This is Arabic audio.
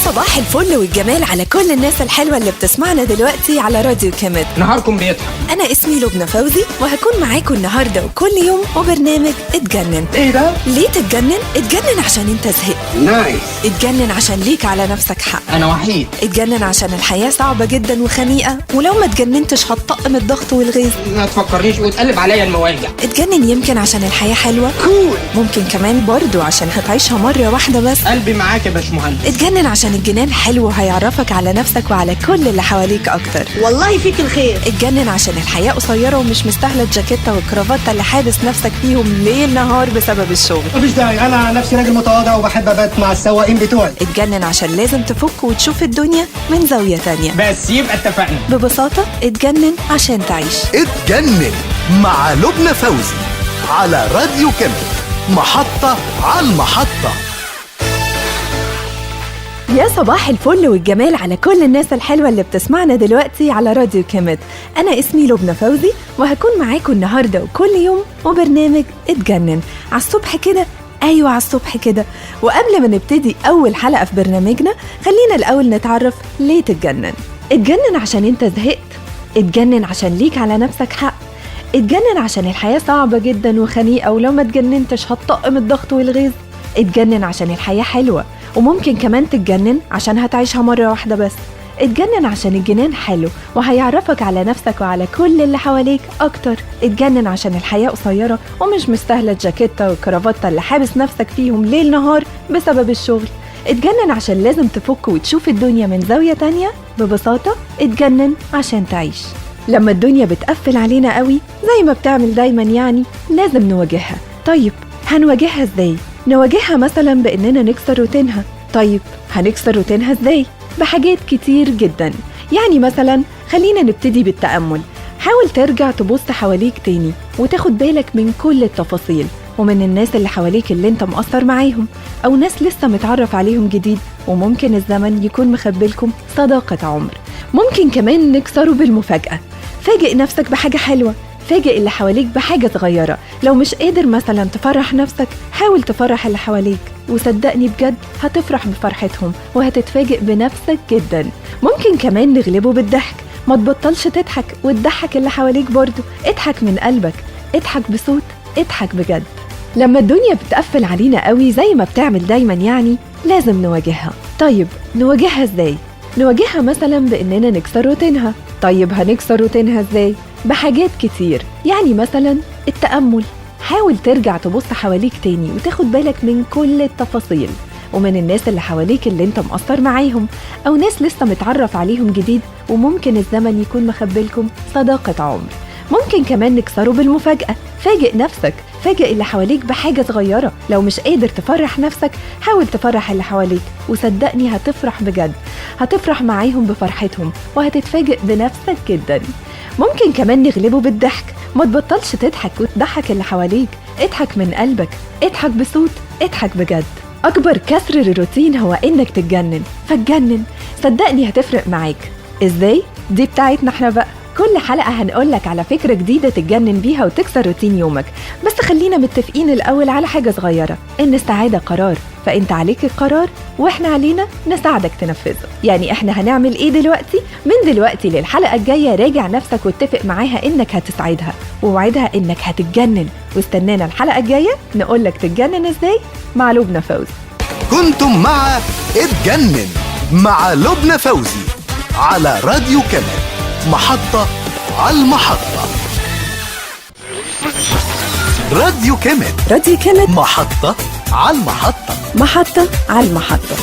صباح الفل والجمال على كل الناس الحلوة اللي بتسمعنا دلوقتي على راديو كامت. نهاركم بيضحك. أنا اسمي لبنى فوزي وهكون معاكم النهاردة وكل يوم وبرنامج اتجنن. ايه ده؟ ليه تتجنن؟ اتجنن عشان انت زهقت. نايس. اتجنن عشان ليك على نفسك حق. انا وحيد. اتجنن عشان الحياة صعبة جدا وخنيقة، ولو ما اتجننتش هتطقم الضغط والغيظ. ما تفكرنيش وتقلب عليا المواجع. اتجنن يمكن عشان الحياة حلوة. كول. ممكن كمان برضو عشان هتعيشها مرة واحدة بس. قلبي معاك يا باشمهندس. اتجنن عشان الجنان حلو وهيعرفك على نفسك وعلى كل اللي حواليك اكتر. والله فيك الخير. اتجنن عشان الحياة قصيرة ومش مستاهلة الجاكيتة والكرافته اللي حابس نفسك فيهم ليل نهار بسبب الشغل. مفيش داعي، انا نفسي راجل متواضع وبحب ابات مع السواقين بتوعي. اتجنن عشان لازم تفك وتشوف الدنيا من زاوية تانية. بس يبقى اتفقنا. ببساطة اتجنن عشان تعيش. اتجنن مع لبنى فوزي على راديو كامت، محطة على المحطة. يا صباح الفل والجمال على كل الناس الحلوة اللي بتسمعنا دلوقتي على راديو كامت. أنا اسمي لبنى فوزي وهكون معاكم النهاردة وكل يوم وبرنامج اتجنن على الصبح كده. أيوة على الصبح كده. وقبل ما نبتدي أول حلقة في برنامجنا خلينا الأول نتعرف ليه تتجنن. اتجنن عشان انت زهقت. اتجنن عشان ليك على نفسك حق. اتجنن عشان الحياة صعبة جدا وخنيقة، ولو ما اتجننتش هتطقم الضغط والغيظ. اتجنن عشان الحياة حلوة، وممكن كمان تتجنن عشان هتعيشها مرة واحدة بس. اتجنن عشان الجنان حلو وهيعرفك على نفسك وعلى كل اللي حواليك أكتر. اتجنن عشان الحياة قصيرة ومش مستاهلة الجاكيتة والكرافته اللي حابس نفسك فيهم ليل نهار بسبب الشغل. اتجنن عشان لازم تفك وتشوف الدنيا من زاوية تانية. ببساطة اتجنن عشان تعيش. لما الدنيا بتقفل علينا قوي زي ما بتعمل دايما يعني لازم نواجهها. طيب هنواجهها ازاي؟ نواجهها مثلا باننا نكسر روتينها. طيب هنكسر روتينها ازاي؟ بحاجات كتير جدا. يعني مثلا خلينا نبتدي بالتأمل. حاول ترجع تبص حواليك تاني وتاخد بالك من كل التفاصيل ومن الناس اللي حواليك اللي انت مقصر معاهم او ناس لسه متعرف عليهم جديد وممكن الزمن يكون مخبلكم صداقة عمر. ممكن كمان نكسره بالمفاجأة. فاجئ نفسك بحاجة حلوة. فاجئ اللي حواليك بحاجة صغيرة. لو مش قادر مثلا تفرح نفسك حاول تفرح اللي حواليك، وصدقني بجد هتفرح بفرحتهم وهتتفاجئ بنفسك جدا. ممكن كمان نغلبه بالضحك. ما تبطلش تضحك وتضحك اللي حواليك برضو. اضحك من قلبك، اضحك بصوت، اضحك بجد. لما الدنيا بتقفل علينا قوي زي ما بتعمل دايما يعني لازم نواجهها. طيب نواجهها ازاي؟ نواجهها مثلا باننا نكسر روتينها. طيب هنكسر روتينها ازاي؟ بحاجات كتير. يعني مثلا التأمل. حاول ترجع تبص حواليك تاني وتاخد بالك من كل التفاصيل ومن الناس اللي حواليك اللي انت مقصر معاهم او ناس لسه متعرف عليهم جديد وممكن الزمن يكون مخبلكم صداقة عمر. ممكن كمان نكسره بالمفاجأة. فاجئ نفسك. فاجئ اللي حواليك بحاجة صغيرة. لو مش قادر تفرح نفسك حاول تفرح اللي حواليك، وصدقني هتفرح بجد. هتفرح معاهم بفرحتهم وهتتفاجئ بنفسك جدا. ممكن كمان نغلبه بالضحك. ما تبطلش تضحك وتضحك اللي حواليك. اضحك من قلبك، اضحك بصوت، اضحك بجد. أكبر كسر الروتين هو إنك تتجنن. فاتجنن، صدقني هتفرق معاك. إزاي؟ دي بتاعتنا احنا بقى. كل حلقة هنقولك على فكرة جديدة تتجنن بيها وتكسر روتين يومك. بس خلينا متفقين الأول على حاجة صغيرة، إن السعادة قرار، فأنت عليك القرار وإحنا علينا نساعدك تنفذه. يعني إحنا هنعمل إيه دلوقتي؟ من دلوقتي للحلقة الجاية راجع نفسك واتفق معاها إنك هتسعدها ووعدها إنك هتتجنن، واستنانا الحلقة الجاية نقولك تتجنن إزاي مع لبنى فوزي. كنتم مع اتجنن مع لبنى فوزي على راديو كامت، محطة على المحطة. راديو كامت، راديو كامت، محطة على المحطة. محطة على المحطة.